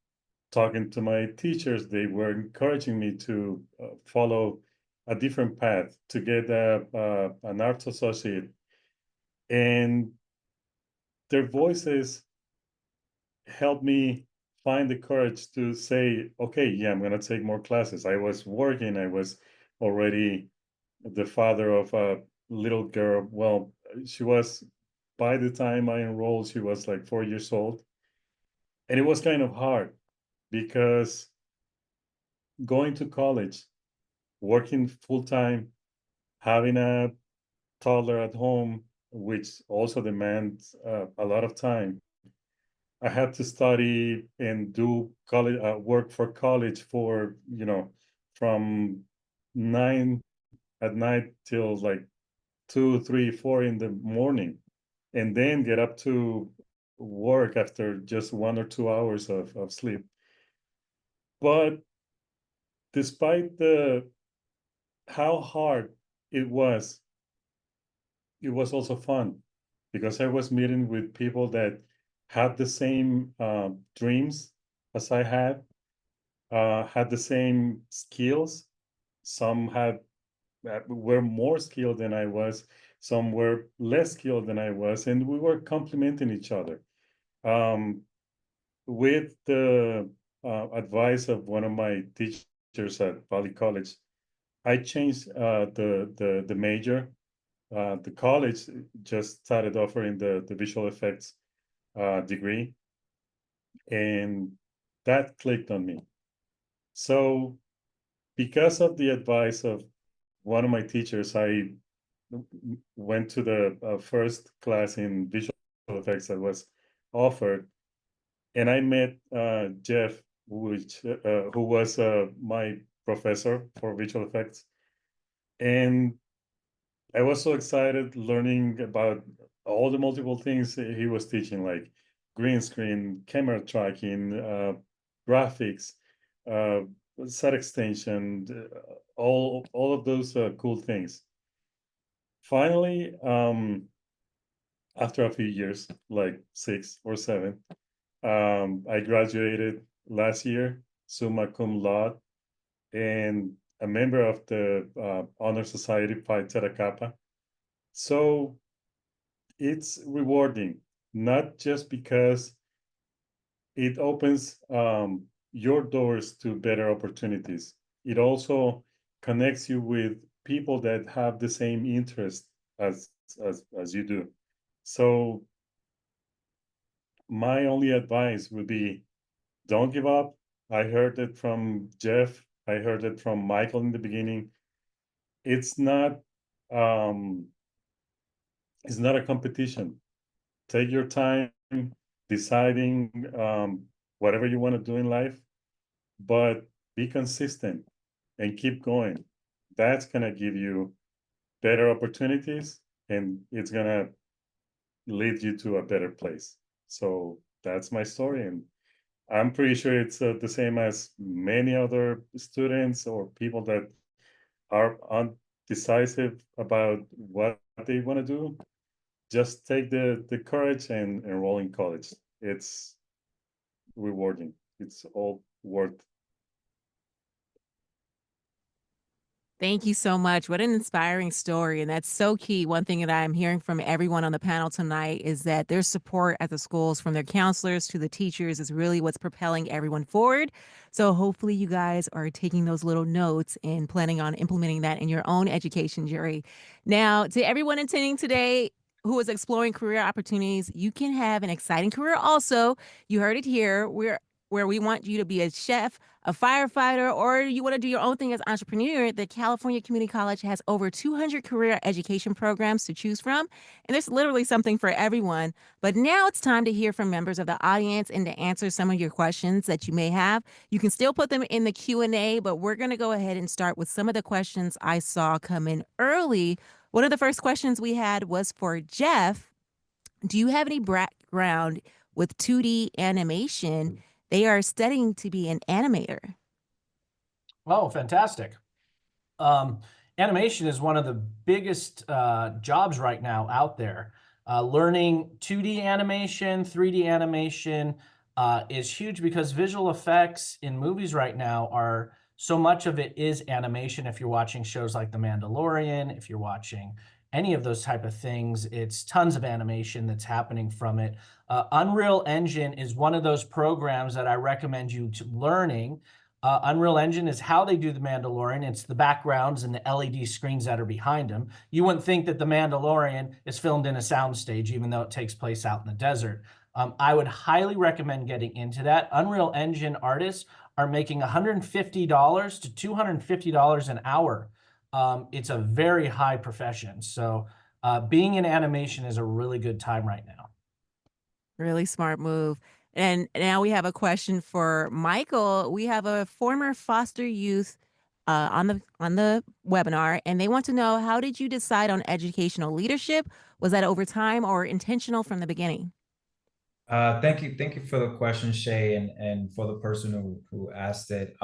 talking to my teachers, they were encouraging me to follow a different path to get an arts associate. And their voices helped me find the courage to say, okay, yeah, I'm gonna take more classes. I was working, I was already the father of a little girl. Well, she was, by the time I enrolled, she was like 4 years old. And it was kind of hard because going to college, working full time, having a toddler at home, which also demands a lot of time. I had to study and do college work for college for, from 9 at night till like 2, 3, 4 in the morning, and then get up to work after just 1 or 2 hours of sleep. But despite the how hard it was also fun because I was meeting with people that had the same dreams as I had the same skills. Some were more skilled than I was, some were less skilled than I was, and we were complementing each other. With the advice of one of my teachers at Valley College, I changed the major. The college just started offering the visual effects degree, and that clicked on me. So, because of the advice of one of my teachers, I went to the first class in visual effects that was offered, and I met Jeff, who was my professor for visual effects, and I was so excited learning about all the multiple things he was teaching, like green screen, camera tracking, graphics, uh, set extension, all of those cool things. Finally, after a few years, like 6 or 7, I graduated last year, summa cum laude, and a member of the Honor Society Phi Theta Kappa. So it's rewarding, not just because it opens your doors to better opportunities. It also connects you with people that have the same interest as you do. So my only advice would be, don't give up. I heard it from Jeff. I heard it from Michael in the beginning. It's not um, it's not a competition. Take your time deciding whatever you want to do in life, but be consistent and keep going. That's gonna give you better opportunities, and it's gonna lead you to a better place. So that's my story, and I'm pretty sure it's the same as many other students or people that are undecisive about what they want to do. Just take the courage and enroll in college. It's rewarding. It's all worth. Thank you so much. What an inspiring story. And that's so key. One thing that I'm hearing from everyone on the panel tonight is that their support at the schools, from their counselors to the teachers, is really what's propelling everyone forward. So hopefully you guys are taking those little notes and planning on implementing that in your own education journey. Now, to everyone attending today, who is exploring career opportunities, you can have an exciting career also. You heard it here. Where we want you to be a chef, a firefighter, or you want to do your own thing as entrepreneur. The California Community College has over 200 career education programs to choose from, and there's literally something for everyone. But now it's time to hear from members of the audience and to answer some of your questions that you may have. You can still put them in the Q&A, but we're going to go ahead and start with some of the questions I saw come in early. One of the first questions we had was for Jeff. Do you have any background with 2D animation? They are studying to be an animator. Oh, fantastic. Animation is one of the biggest jobs right now out there. Learning 2D animation, 3D animation is huge because visual effects in movies right now are so much of it is animation. If you're watching shows like The Mandalorian, if you're watching any of those type of things, it's tons of animation that's happening from it. Unreal Engine is one of those programs that I recommend you to learning. Unreal Engine is how they do The Mandalorian. It's the backgrounds and the LED screens that are behind them. You wouldn't think that The Mandalorian is filmed in a soundstage, even though it takes place out in the desert. I would highly recommend getting into that. Unreal Engine artists are making $150 to $250 an hour. It's a very high profession. So being in animation is a really good time right now. Really smart move. And now we have a question for Michael. We have a former foster youth on the webinar, and they want to know, how did you decide on educational leadership? Was that over time or intentional from the beginning? Thank you for the question, Shay, and for the person who asked it.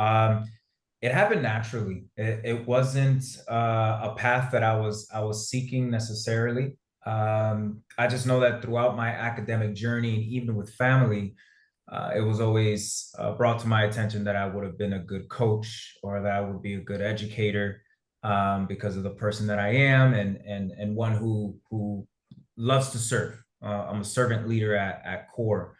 It happened naturally. It wasn't a path that I was seeking necessarily. I just know that throughout my academic journey, and even with family, it was always brought to my attention that I would have been a good coach or that I would be a good educator because of the person that I am, and one who loves to serve. I'm a servant leader at core.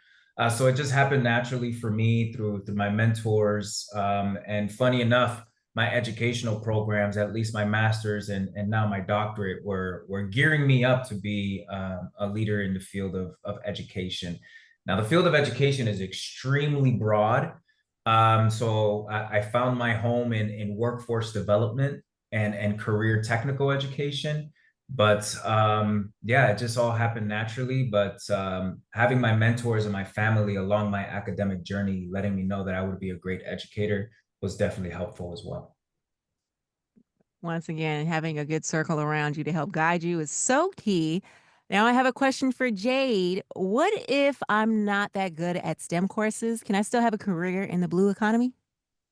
So it just happened naturally for me through my mentors. And funny enough, my educational programs, at least my master's and now my doctorate, were gearing me up to be a leader in the field of education. Now, the field of education is extremely broad. So I found my home in workforce development and career technical education. But yeah, it just all happened naturally. But having my mentors and my family along my academic journey, letting me know that I would be a great educator, was definitely helpful as well. Once again, having a good circle around you to help guide you is so key. Now, I have a question for Jade. What if I'm not that good at STEM courses? Can I still have a career in the blue economy?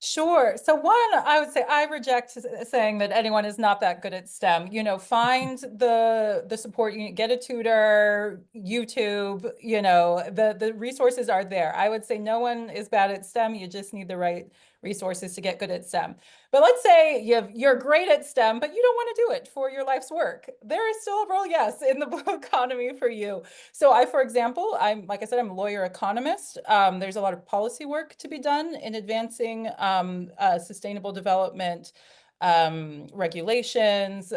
Sure. So one, I would say I reject saying that anyone is not that good at STEM. You know, find the support you need, get a tutor, YouTube, you know, the resources are there. I would say no one is bad at STEM. You just need the right resources to get good at STEM. But let's say you're great at STEM, but you don't want to do it for your life's work. There is still a role, yes, in the blue economy for you. So for example, like I said, I'm a lawyer economist. There's a lot of policy work to be done in advancing sustainable development, regulations,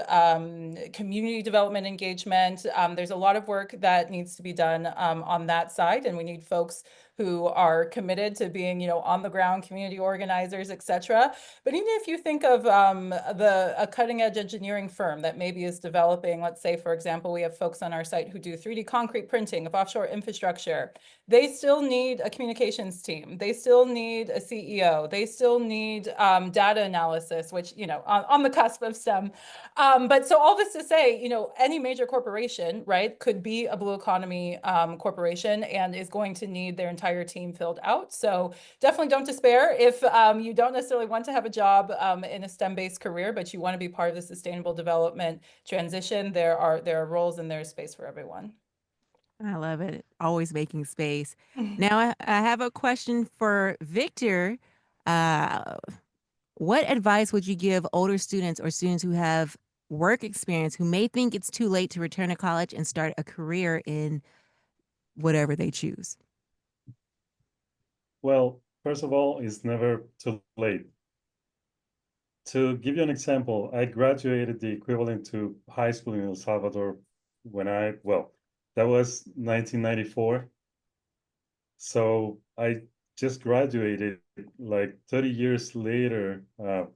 community development engagement. There's a lot of work that needs to be done on that side, and we need folks who are committed to being, you know, on the ground community organizers, et cetera. But even if you think of a cutting edge engineering firm that maybe is developing, let's say, for example, we have folks on our site who do 3D concrete printing of offshore infrastructure. They still need a communications team. They still need a CEO. They still need data analysis, which, you know, on the cusp of STEM. But so all this to say, you know, any major corporation, right, could be a blue economy corporation and is going to need their entire team filled out. So definitely don't despair if you don't necessarily want to have a job in a STEM-based career, but you want to be part of the sustainable development transition. There are roles and there's space for everyone. I love it. Always making space. Now, I have a question for Victor. Uh, what advice would you give older students or students who have work experience who may think it's too late to return to college and start a career in whatever they choose? Well, first of all, it's never too late. To give you an example, I graduated the equivalent to high school in El Salvador that was 1994. So I just graduated like 30 years later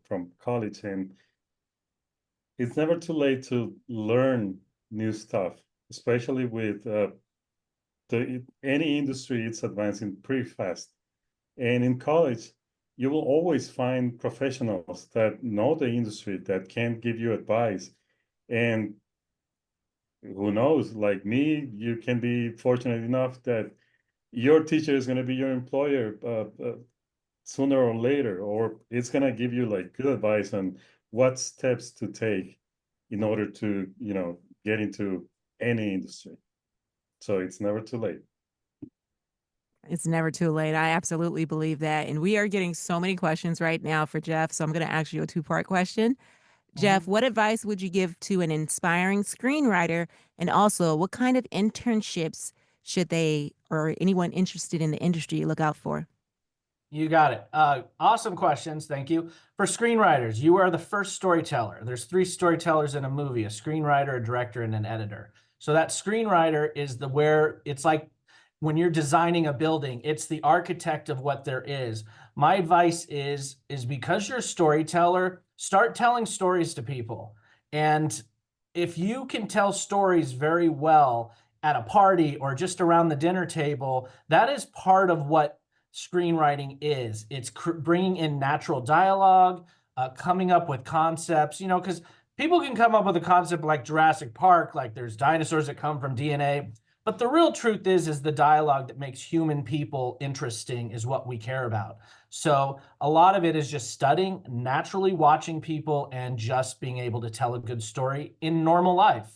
from college, and it's never too late to learn new stuff, especially with any industry. It's advancing pretty fast. And in college, you will always find professionals that know the industry that can give you advice. And who knows, like me, you can be fortunate enough that your teacher is going to be your employer sooner or later, or it's going to give you like good advice on what steps to take in order to, get into any industry. So it's never too late. It's never too late. I absolutely believe that. And we are getting so many questions right now for Jeff. So I'm going to ask you a two-part question. Jeff, what advice would you give to an inspiring screenwriter? And also, what kind of internships should they or anyone interested in the industry look out for? You got it. Awesome questions. Thank you. For screenwriters, you are the first storyteller. There's 3 storytellers in a movie: a screenwriter, a director, and an editor. So that screenwriter is where it's like when you're designing a building, it's the architect of what there is. My advice is because you're a storyteller, start telling stories to people. And if you can tell stories very well at a party or just around the dinner table, that is part of what screenwriting is. It's bringing in natural dialogue, coming up with concepts, because people can come up with a concept like Jurassic Park, like there's dinosaurs that come from DNA. But the real truth is the dialogue that makes human people interesting is what we care about. So a lot of it is just studying, naturally watching people, and just being able to tell a good story in normal life.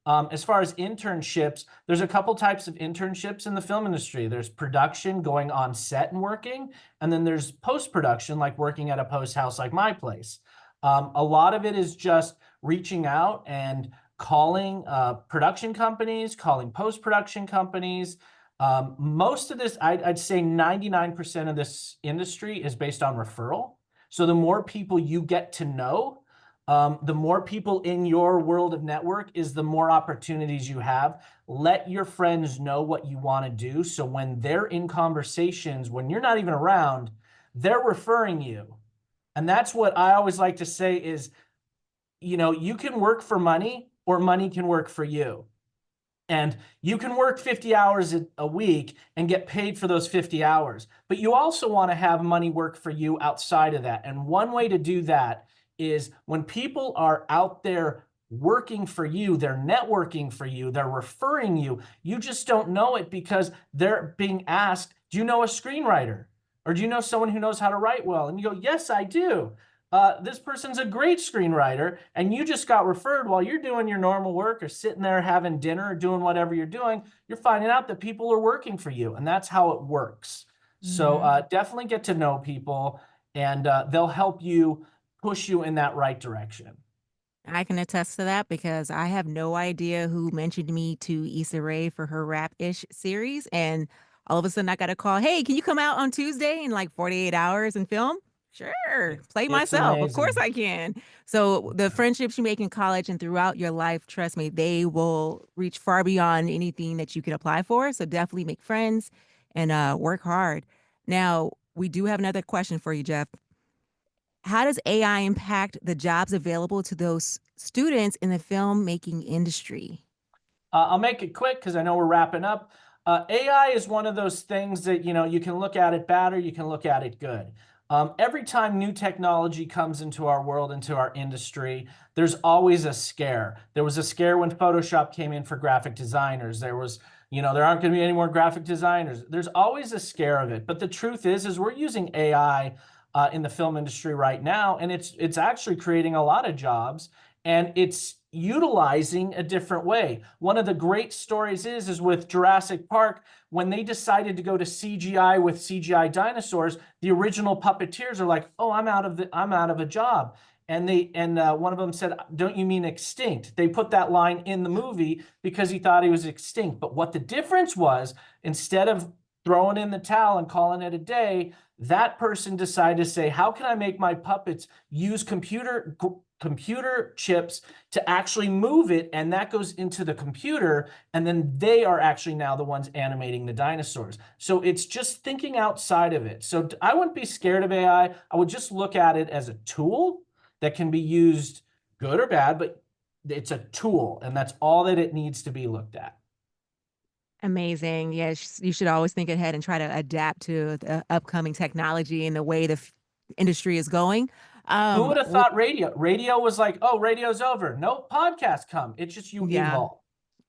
As far as internships, there's a couple types of internships in the film industry. There's production, going on set and working, and then there's post-production, like working at a post house like my place. A lot of it is just reaching out and calling production companies, calling post-production companies. Most of this, I'd say 99% of this industry is based on referral. So the more people you get to know, the more people in your world of network is the more opportunities you have. Let your friends know what you want to do. So when they're in conversations, when you're not even around, they're referring you. And that's what I always like to say is, you can work for money or money can work for you. And you can work 50 hours a week and get paid for those 50 hours. But you also want to have money work for you outside of that. And one way to do that is when people are out there working for you, they're networking for you, they're referring you, you just don't know it because they're being asked, do you know a screenwriter? Or do you know someone who knows how to write well? And you go, yes, I do. This person's a great screenwriter, and you just got referred while you're doing your normal work or sitting there having dinner or doing whatever you're doing. You're finding out that people are working for you, and that's how it works. So definitely get to know people, and they'll help you push you in that right direction. I can attest to that because I have no idea who mentioned me to Issa Rae for her Rap-ish series. And all of a sudden I got a call, hey, can you come out on Tuesday in like 48 hours and film? Sure, play myself. Of course I can. So the friendships you make in college and throughout your life, trust me, they will reach far beyond anything that you can apply for. So definitely make friends and work hard. Now, we do have another question for you, Jeff. How does AI impact the jobs available to those students in the filmmaking industry? I'll make it quick because I know we're wrapping up. AI is one of those things that, you can look at it bad or you can look at it good. Every time new technology comes into our world, into our industry, there's always a scare. There was a scare when Photoshop came in for graphic designers. There was, there aren't going to be any more graphic designers. There's always a scare of it. But the truth is we're using AI in the film industry right now, and it's actually creating a lot of jobs, and it's utilizing a different way. One of the great stories is with Jurassic Park, when they decided to go to CGI with CGI dinosaurs, the original puppeteers are like, oh, I'm out of a job. And one of them said, don't you mean extinct? They put that line in the movie because he thought he was extinct. But what the difference was, instead of throwing in the towel and calling it a day, that person decided to say, how can I make my puppets use computer chips to actually move it? And that goes into the computer. And then they are actually now the ones animating the dinosaurs. So it's just thinking outside of it. So I wouldn't be scared of AI. I would just look at it as a tool that can be used good or bad, but it's a tool, and that's all that it needs to be looked at. Amazing. Yes, you should always think ahead and try to adapt to the upcoming technology and the way the industry is going. Who would have thought radio was like, oh, radio's over. No podcast come. It's just you Yeah. evolve.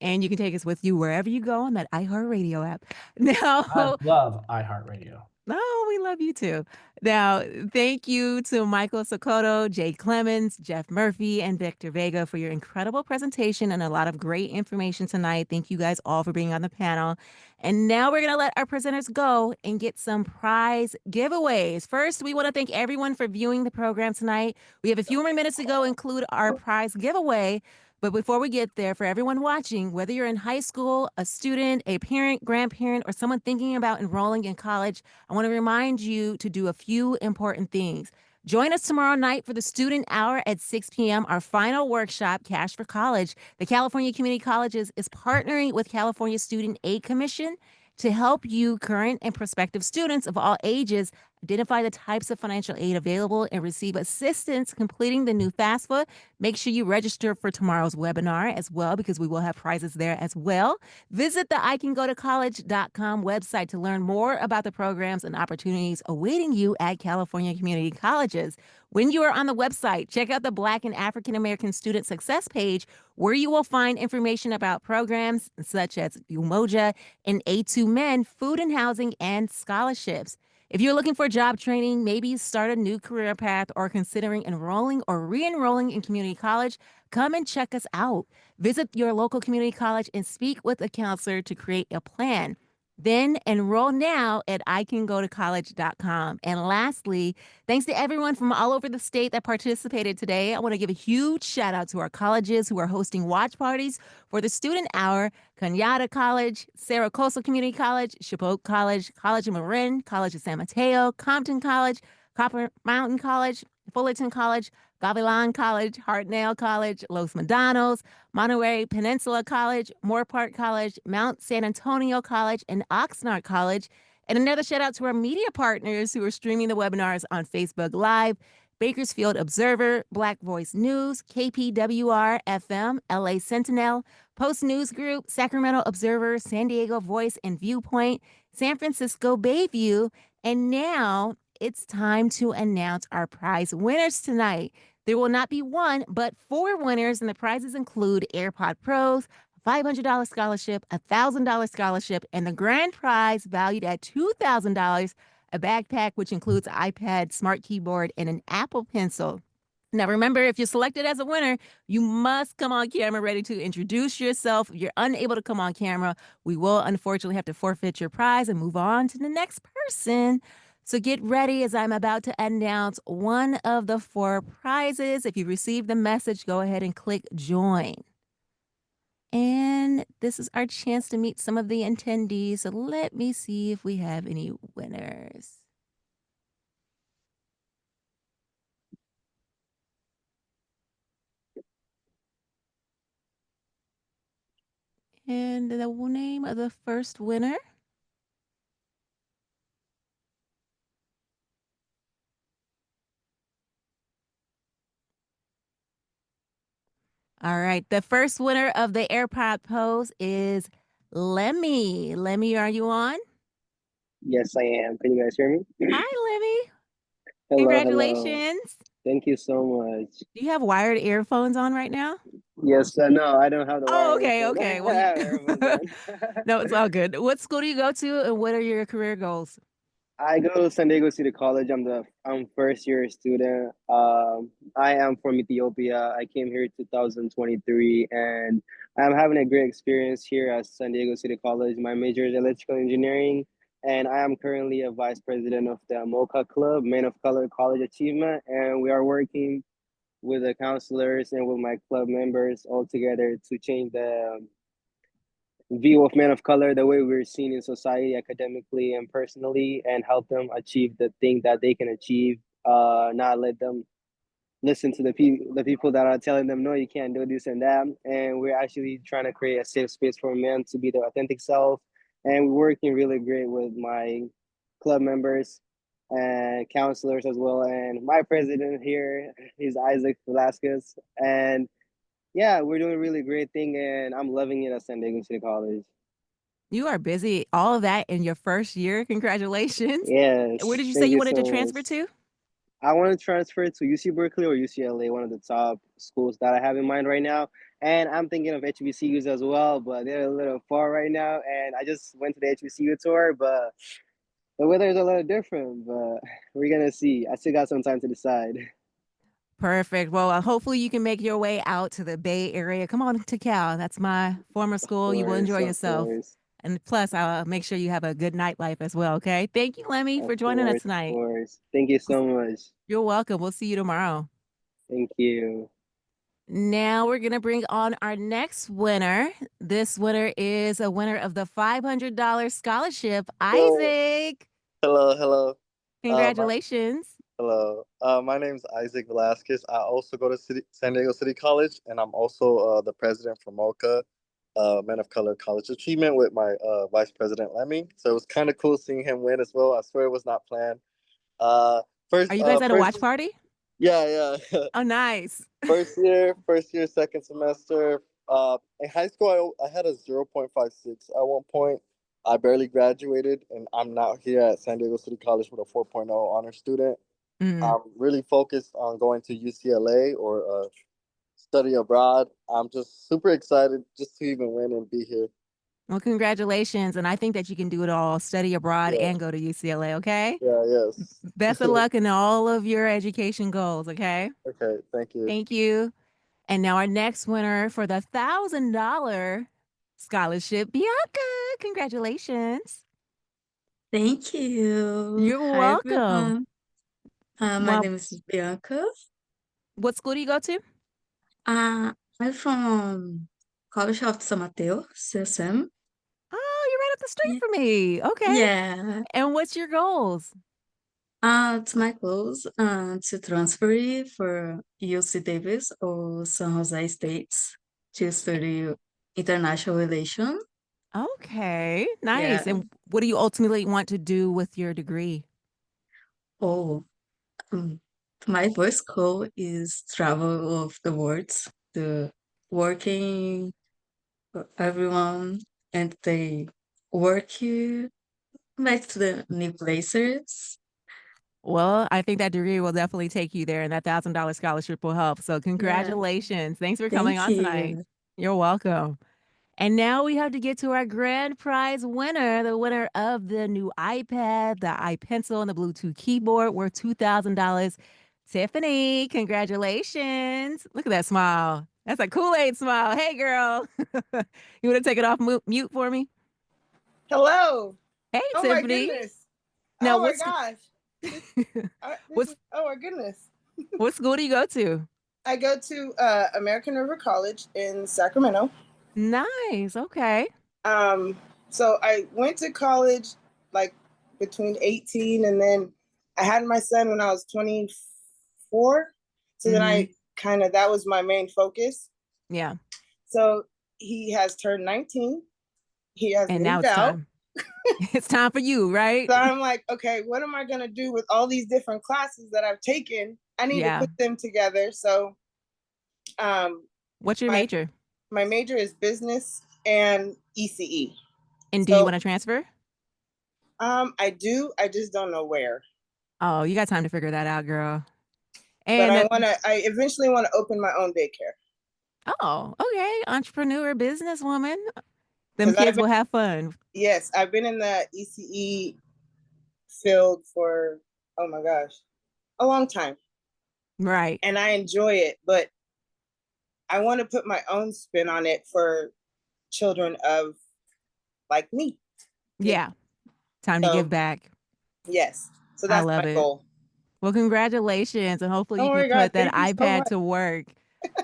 And you can take us with you wherever you go on that iHeartRadio app. I Now, love iHeartRadio. oh, we love you too. Now, thank you to Michael Sokoto, Jay Clemens, Jeff Murphy, and Victor Vega for your incredible presentation and a lot of great information tonight. Thank you guys all for being on the panel. And now we're going to let our presenters go and get some prize giveaways. First, we want to thank everyone for viewing the program tonight. We have a few more minutes to go, include our prize giveaway. But before we get there, for everyone watching, whether you're in high school, a student, a parent, grandparent, or someone thinking about enrolling in college, I want to remind you to do a few important things. Join us tomorrow night for the Student Hour at 6 p.m., our final workshop, Cash for College. The California Community Colleges is partnering with California Student Aid Commission to help you, current and prospective students of all ages, identify the types of financial aid available and receive assistance completing the new FAFSA. Make sure you register for tomorrow's webinar as well, because we will have prizes there as well. Visit the iCanGoToCollege.com website to learn more about the programs and opportunities awaiting you at California Community Colleges. When you are on the website, check out the Black and African American Student Success page, where you will find information about programs such as Umoja and A2Men, food and housing, and scholarships. If you're looking for job training, maybe start a new career path, or considering enrolling or re-enrolling in community college, come and check us out. Visit your local community college and speak with a counselor to create a plan. Then enroll now at iCanGoToCollege.com. And lastly, thanks to everyone from all over the state that participated today. I want to give a huge shout out to our colleges who are hosting watch parties for the Student Hour: Cañada College, Cerro Coastal Community College, Chapot College, College of Marin, College of San Mateo, Compton College, Copper Mountain College, Fullerton College, Gavilan College, Hartnell College, Los Medanos, Monterey Peninsula College, Moore Park College, Mount San Antonio College, and Oxnard College. And another shout out to our media partners who are streaming the webinars on Facebook Live: Bakersfield Observer, Black Voice News, KPWR FM, LA Sentinel, Post News Group, Sacramento Observer, San Diego Voice and Viewpoint, San Francisco Bayview. And now it's time to announce our prize winners tonight. There will not be one, but 4 winners, and the prizes include AirPod Pros, a $500 scholarship, a $1,000 scholarship, and the grand prize valued at $2,000, a backpack which includes an iPad, smart keyboard, and an Apple Pencil. Now, remember, if you're selected as a winner, you must come on camera ready to introduce yourself. If you're unable to come on camera, we will unfortunately have to forfeit your prize and move on to the next person. So get ready, as I'm about to announce one of the 4 prizes. If you received the message, go ahead and click join. And this is our chance to meet some of the attendees. So let me see if we have any winners. And the name of the first winner. All right. The first winner of the AirPod Pros is Lemmy. Lemmy, are you on? Yes, I am. Can you guys hear me? Hi, Lemmy. Hello, hello. Congratulations. Thank you so much. Do you have wired earphones on right now? Yes, no, I don't have the Oh, wired okay, earphones. okay. I Well, have earphones on. no, it's all good. What school do you go to, and what are your career goals? I go to San Diego City College. I'm first year student. I am from Ethiopia. I came here 2023, and I'm having a great experience here at San Diego City College. My major is electrical engineering, and I am currently a vice president of the MOCA Club, Men of Color College Achievement, and we are working with the counselors and with my club members all together to change view of men of color, the way we're seen in society, academically and personally, and help them achieve the thing that they can achieve. Not let them listen to the people that are telling them no, you can't do this and that. And we're actually trying to create a safe space for men to be their authentic self. And we're working really great with my club members and counselors as well. And my president here is Isaac Velasquez. And yeah, we're doing a really great thing, and I'm loving it at San Diego City College. You are busy. All of that in your first year. Congratulations. Where Yes, did you say thank you you wanted to so transfer much. to? I want to transfer to UC Berkeley or UCLA, one of the top schools that I have in mind right now. And I'm thinking of HBCUs as well, but they're a little far right now. And I just went to the HBCU tour, but the weather is a little different. But we're gonna see. I still got some time to decide. Perfect. Well, hopefully you can make your way out to the Bay Area. Come on to Cal. That's my former school. You will enjoy Of yourself. course, And plus, I'll make sure you have a good nightlife as well. Okay. Thank you, Lemmy, of for joining us course, of tonight. course. Thank you so much. You're welcome. We'll see you tomorrow. Thank you. Now we're going to bring on our next winner. This winner is a winner of the $500 scholarship, Yo, Isaac. hello. Uh, my, Congratulations. hello. My name's Isaac Velasquez. I also go to San Diego City College, and I'm also the president for MOCA, Men of Color College Achievement, with my vice president Lemmy. So it was kind of cool seeing him win as well. I swear it was not planned. Uh, Are first, you guys at a first, watch party? yeah. Oh, nice. First year, second semester. In high school, I had a 0.56 at one point. I barely graduated, and I'm now here at San Diego City College with a 4.0 honor student. Mm. I'm really focused on going to UCLA or study abroad. I'm just super excited just to even win and be here. Well, congratulations. And I think that you can do it all, study abroad Yeah, and go to UCLA, okay? yes. Best of luck in all of your education goals, okay? Okay, thank you. Thank you. And now our next winner for the $1,000 scholarship, Bianca. Congratulations. Thank you. You're Hi, welcome. everyone. My Well, name is Bianca. what school do you go to? I'm from College of San Mateo, CSM. Oh, you're right up the street Yeah. from me. Okay. Yeah. And what's your goals? It's my goals to transfer it for UC Davis or San Jose States to study international relations. Okay, nice. Yeah. And what do you ultimately want to do with your degree? Oh, um, my first goal is travel of the world to working for everyone and they work you back to the new places. Well, I think that degree will definitely take you there, and that $1,000 scholarship will help. So, Yeah, congratulations. Thanks for coming thank on tonight. you. You're welcome. And now we have to get to our grand prize winner, the winner of the new iPad, the iPencil, and the Bluetooth keyboard worth $2,000. Tiffany, congratulations. Look at that smile. That's a Kool-Aid smile. Hey, girl. You want to take it off mute for me? Hello. Hey, Oh my Tiffany. goodness. Now, Oh my gosh. This what's is, oh my goodness. what school do you go to? I go to American River College in Sacramento. Nice. Okay. So I went to college like between 18 and then I had my son when I was 24. So then I that was my main focus. Yeah. So he has turned 19. He has And now moved it's out. time. It's time for you, right? So I'm like, okay, what am I going to do with all these different classes that I've taken? I need to put them together. So what's your major? My major is business and ECE. And do you want to transfer? I do. I just don't know where. Oh, you got time to figure that out, girl. And but I eventually want to open my own daycare. Oh, okay. Entrepreneur, businesswoman. Them kids will have fun. Yes, I've been in the ECE field for, oh my gosh, a long time. Right. And I enjoy it, but I want to put my own spin on it for children of like me. Yeah. Time to give back. Yes. So that's my goal. Well, congratulations. And hopefully you Oh my can God, put that thank you so iPad much. to work.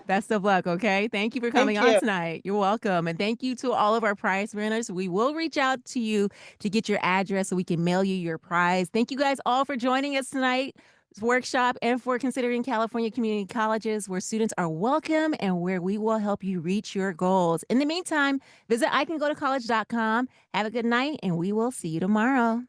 Best of luck, okay? Thank you for Thank coming on you. tonight. You're welcome. And thank you to all of our prize winners. We will reach out to you to get your address so we can mail you your prize. Thank you guys all for joining us tonight. Workshop and for considering California community colleges where students are welcome and where we will help you reach your goals. In the meantime, visit icangotocollege.com. Have a good night and we will see you tomorrow.